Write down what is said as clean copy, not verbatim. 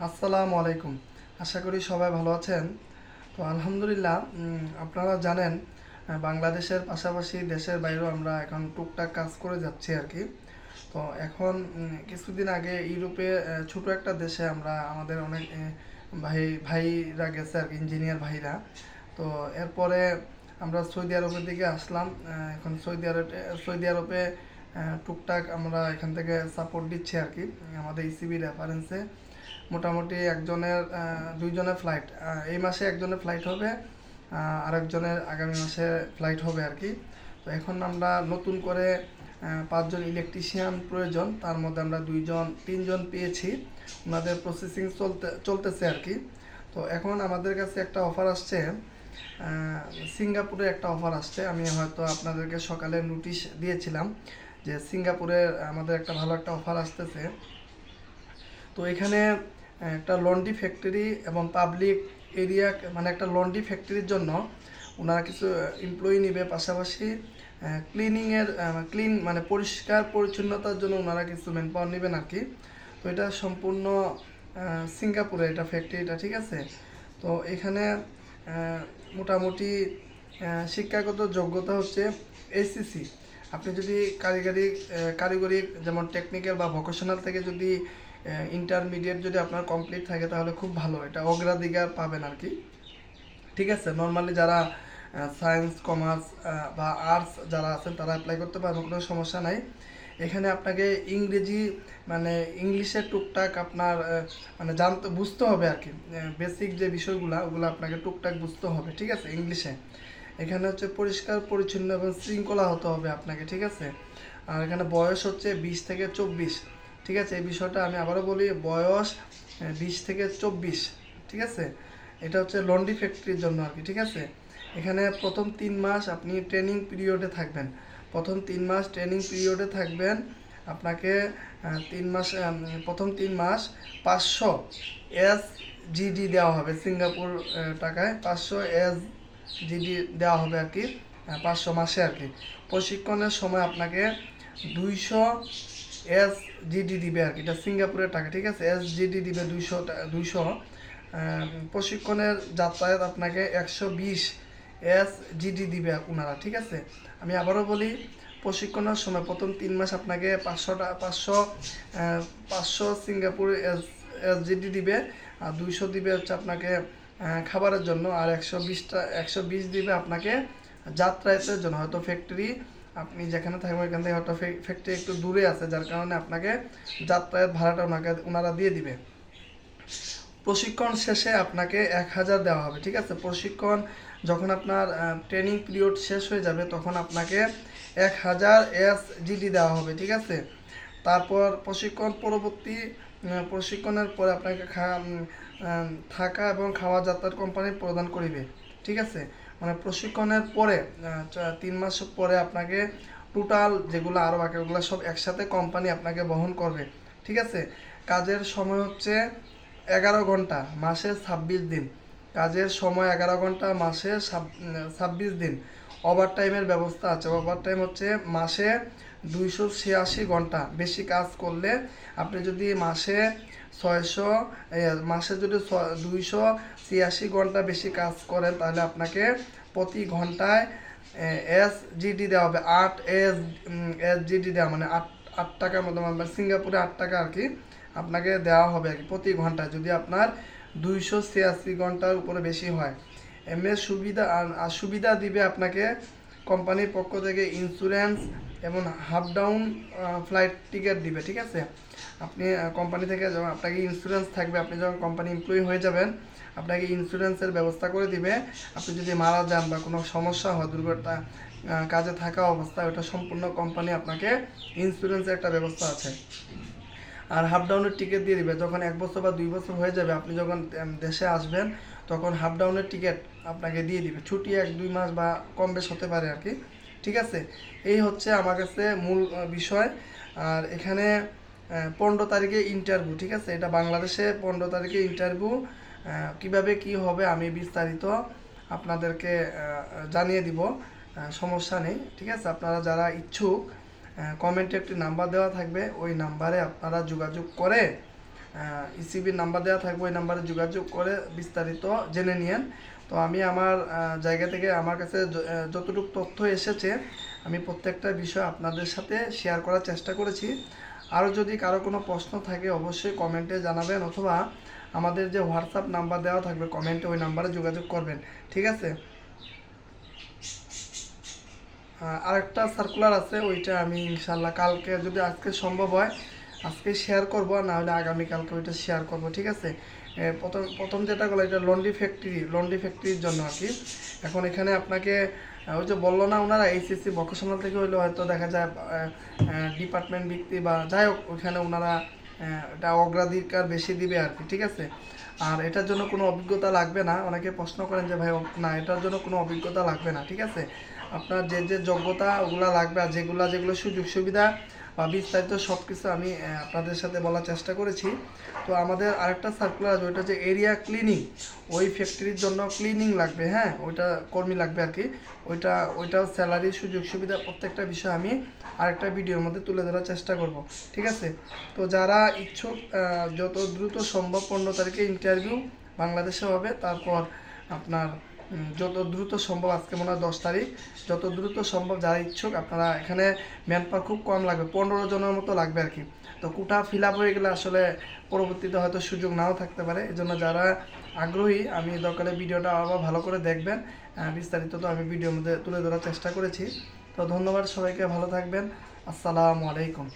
আসসালামু আলাইকুম। আশা করি সবাই ভালো আছেন। তো আলহামদুলিল্লাহ, আপনারা জানেন বাংলাদেশের পাশাপাশি দেশের বাইরেও আমরা এখন টুকটাক কাজ করে যাচ্ছি আর কি। তো এখন কিছুদিন আগে ইউরোপে ছোট একটা দেশে আমরা আমাদের অনেক ভাইরা গেছে আর কি, ইঞ্জিনিয়ার ভাইরা। তো এরপরে আমরা সৌদি আরবের দিকে আসলাম। এখন সৌদি আরবে টুকটাক আমরা এখান থেকে সাপোর্ট দিচ্ছি আর কি, আমাদের ইসিবি রেফারেন্সে। মোটামুটি দুইজনের ফ্লাইট, এই মাসে একজনের ফ্লাইট হবে, আরেকজনের আগামী মাসে ফ্লাইট হবে আর কি। তো এখন আমরা নতুন করে 5 জন ইলেকট্রিশিয়ান প্রয়োজন, তার মধ্যে আমরা 3জন পেয়েছি। ওনাদের প্রসেসিং চলতেছে আর কি। তো এখন আমাদের কাছে একটা অফার আসছে, সিঙ্গাপুরে একটা অফার আসছে। আমি হয়তো আপনাদেরকে সকালে নোটিশ দিয়েছিলাম যে সিঙ্গাপুরে আমাদের একটা ভালো একটা অফার আসতেছে। তো এখানে একটা লন্ড্রি ফ্যাক্টরি এবং পাবলিক এরিয়া, মানে একটা লন্ড্রি ফ্যাক্টরির জন্য ওনারা কিছু এমপ্লয়ি নেবে, পাশাপাশি ক্লিন মানে পরিষ্কার পরিচ্ছন্নতার জন্য ওনারা কিছু ম্যান পাওয়ার নেবেন আর কি। তো এটা সম্পূর্ণ সিঙ্গাপুরে এটা ফ্যাক্টরিটা, ঠিক আছে। তো এখানে মোটামুটি শিক্ষাগত যোগ্যতা হচ্ছে এসিসি। আপনি যদি কারিগরি যেমন টেকনিক্যাল বা ভোকেশনাল থেকে যদি ইন্টারমিডিয়েট যদি আপনার কমপ্লিট থাকে তাহলে খুব ভালো, এটা অগ্রাধিকার পাবেন আর কি। ঠিক আছে, নর্মালি যারা সায়েন্স কমার্স বা আর্টস যারা আছেন তারা অ্যাপ্লাই করতে পারবেন, কোনো সমস্যা নাই। এখানে আপনাকে ইংরেজি মানে ইংলিশের টুকটাক আপনার মানে বুঝতে হবে আর কি। বেসিক যে বিষয়গুলো ওগুলো আপনাকে টুকটাক বুঝতে হবে, ঠিক আছে, ইংলিশে। এখানে হচ্ছে পরিষ্কার পরিচ্ছন্ন এবং শৃঙ্খলা হতে হবে আপনাকে, ঠিক আছে। আর এখানে বয়স হচ্ছে 20 থেকে 24, ঠিক আছে। এই বিষয়টা আমি আবারও বলি, বয়স 20 থেকে 24, ঠিক আছে। এটা হচ্ছে লন্ড্রি ফ্যাক্টরির জন্য আর কি, ঠিক আছে। এখানে প্রথম 3 মাস আপনি ট্রেনিং পিরিয়ডে থাকবেন। প্রথম 3 মাস ট্রেনিং পিরিয়ডে থাকবেন। আপনাকে 3 মাস, প্রথম 3 মাস 500 SGD দেওয়া হবে, সিঙ্গাপুর টাকায় 500 SGD দেওয়া হবে আর কি, 500 মাসে আর কি। প্রশিক্ষণের সময় আপনাকে 200 SGD দিবে আর কি, এটা সিঙ্গাপুরের টাকা, ঠিক আছে। SGD দিবে 200 প্রশিক্ষণের যাতায়াত আপনাকে 120 SGD দিবে ওনারা, ঠিক আছে। আমি আবারও বলি, প্রশিক্ষণের সময় প্রথম 3 মাস আপনাকে 500 সিঙ্গাপুর SGD দিবে, আর 200 দিবে হচ্ছে আপনাকে খাবারের জন্য, আর 120 দিবে আপনাকে যাতায়াতের জন্য। হয়তো ফ্যাক্টরি আপনি যেখানে থাকবেন এখান থেকে হয়তো ফ্যাক্টরি একটু দূরে আছে, যার কারণে আপনাকে যাতায়াত ভাড়াটা ওনারা দিয়ে দিবে। প্রশিক্ষণ শেষে আপনাকে 1000 দেওয়া হবে, ঠিক আছে। প্রশিক্ষণ যখন আপনার ট্রেনিং পিরিয়ড শেষ হয়ে যাবে তখন আপনাকে 1000 SGD দেওয়া হবে, ঠিক আছে। তারপর প্রশিক্ষণের পরে আপনাকে থাকা এবং খাওয়া যাতায়াত কোম্পানি প্রদান করিবে, ঠিক আছে। মানে প্রশিক্ষণের পরে 3 মাস পরে আপনাকে টোটাল যেগুলো আরও বাকি ওগুলো সব একসাথে কোম্পানি আপনাকে বহন করবে, ঠিক আছে। কাজের সময় হচ্ছে 11 ঘন্টা, মাসে 26 দিন। কাজের সময় 11 ঘন্টা, মাসে 26 দিন। ওভারটাইমের ব্যবস্থা আছে। ওভারটাইম হচ্ছে মাসে 286 ঘন্টা। বেশি কাজ করলে আপনি যদি মাসে যদি 286 ঘন্টা বেশি কাজ করেন তাহলে আপনাকে প্রতি ঘন্টায় SGD দেওয়া হবে, 8 SGD দেওয়া, মানে 8 টাকার মতো, মানে সিঙ্গাপুরে 8 টাকা আর কি আপনাকে দেওয়া হবে আর কি প্রতি ঘন্টায়, যদি আপনার 286 ঘন্টার উপরে বেশি হয়। এমনি সুবিধা দিবে আপনাকে কোম্পানির পক্ষ থেকে ইন্স্যুরেন্স এবং হাফ ডাউন ফ্লাইট টিকিট দিবে, ঠিক আছে। আপনি কোম্পানি থেকে যখন আপনাকে ইন্স্যুরেন্স থাকবে, আপনি যখন কোম্পানি এমপ্লয়ি হয়ে যাবেন আপনাকে ইন্স্যুরেন্সের ব্যবস্থা করে দিবে। আপনি যদি মারা যান বা কোনো সমস্যা হয়, দুর্ঘটনা কাজে থাকা অবস্থায়, ওটা সম্পূর্ণ কোম্পানি আপনাকে ইন্স্যুরেন্সের একটা ব্যবস্থা আছে। আর হাফ ডাউনের টিকিট দিয়ে দিবে যখন 1 বছর বা 2 বছর হয়ে যাবে, আপনি যখন দেশে আসবেন তখন হাফ ডাউনের টিকিট আপনাকে দিয়ে দিবে। ছুটি 1-2 মাস বা কম বেশ হতে পারে আর কি, ঠিক আছে। এই হচ্ছে আমার কাছে মূল বিষয়। আর এখানে 15 তারিখে ইন্টারভিউ, ঠিক আছে। এটা বাংলাদেশে 15 তারিখে ইন্টারভিউ। কিভাবে কি হবে আমি বিস্তারিত আপনাদেরকে জানিয়ে দিব, সমস্যা নেই, ঠিক আছে। আপনারা যারা ইচ্ছুক, কমেন্টে একটি নাম্বার দেওয়া থাকবে, ওই নাম্বারে আপনারা যোগাযোগ করে ইসিবির নাম্বার দেওয়া থাকবে, ওই নাম্বারে যোগাযোগ করে বিস্তারিত জেনে নিয়েন। তো আমি আমার জায়গা থেকে আমার কাছে যতটুকু তথ্য এসেছে আমি প্রত্যেকটা বিষয় আপনাদের সাথে শেয়ার করার চেষ্টা করেছি। আরও যদি কারো কোনো প্রশ্ন থাকে অবশ্যই কমেন্টে জানাবেন, অথবা আমাদের যে হোয়াটসঅ্যাপ নাম্বার দেওয়া থাকবে কমেন্টে, ওই নাম্বারে যোগাযোগ করবেন, ঠিক আছে? আরেকটা সার্কুলার আছে, ওইটা আমি ইনশাল্লাহ কালকে, যদি আজকে সম্ভব হয় আজকে শেয়ার করব, না হলে আগামীকালকে ওইটা শেয়ার করব, ঠিক আছে? প্রথম প্রথম যেটা বলো, এটা লন্ড্রি ফ্যাক্টরির জন্য আর কি। এখন এখানে আপনাকে ওই যে বললো না ওনারা এইচএসসি ভোকেশনাল থেকে হইলে হয়তো দেখা যায় ডিপার্টমেন্ট ভিত্তি বা যাই হোক, ওইখানে ওনারা এটা অগ্রাধিকার বেশি দিবে আর কি, ঠিক আছে? আর এটার জন্য কোনো অভিজ্ঞতা লাগবে না। অনেকে প্রশ্ন করেন যে ভাই না, এটার জন্য কোনো অভিজ্ঞতা লাগবে না, ঠিক আছে? আপনার যে যে যোগ্যতা ওগুলা লাগবে, আর যেগুলো সুযোগ সুবিধা বা বিস্তারিত সব কিছু আমি আপনাদের সাথে বলার চেষ্টা করেছি। তো আমাদের আরেকটা সার্কুলার আছে, ওইটা হচ্ছে এরিয়া ক্লিনিং, ওই ফ্যাক্টরির জন্য ক্লিনিং লাগবে, হ্যাঁ, ওইটা কর্মী লাগবে আর কি। ওইটাও স্যালারি, সুযোগ সুবিধা, প্রত্যেকটা বিষয় আমি আরেকটা ভিডিওর মধ্যে তুলে ধরার চেষ্টা করব, ঠিক আছে? তো যারা ইচ্ছুক যত দ্রুত সম্ভব 15 তারিখে ইন্টারভিউ বাংলাদেশে হবে, তারপর আপনার যত দ্রুত সম্ভব, আজকে মনে হয় 10 তারিখ, যত দ্রুত সম্ভব যারা ইচ্ছুক আপনারা, এখানে ম্যান পাওয়ার খুব কম লাগবে, 15 জনের মতো লাগবে আর কি। তো কোটা ফিল আপ হয়ে গেলে আসলে পরবর্তীতে হয়তো সুযোগ নাও থাকতে পারে, এজন্য যারা আগ্রহী আমি দরকারে ভিডিওটা আবার ভালো করে দেখবেন। বিস্তারিত তো আমি ভিডিওর মধ্যে তুলে ধরার চেষ্টা করেছি। তো ধন্যবাদ সবাইকে, ভালো থাকবেন, আসসালামু আলাইকুম।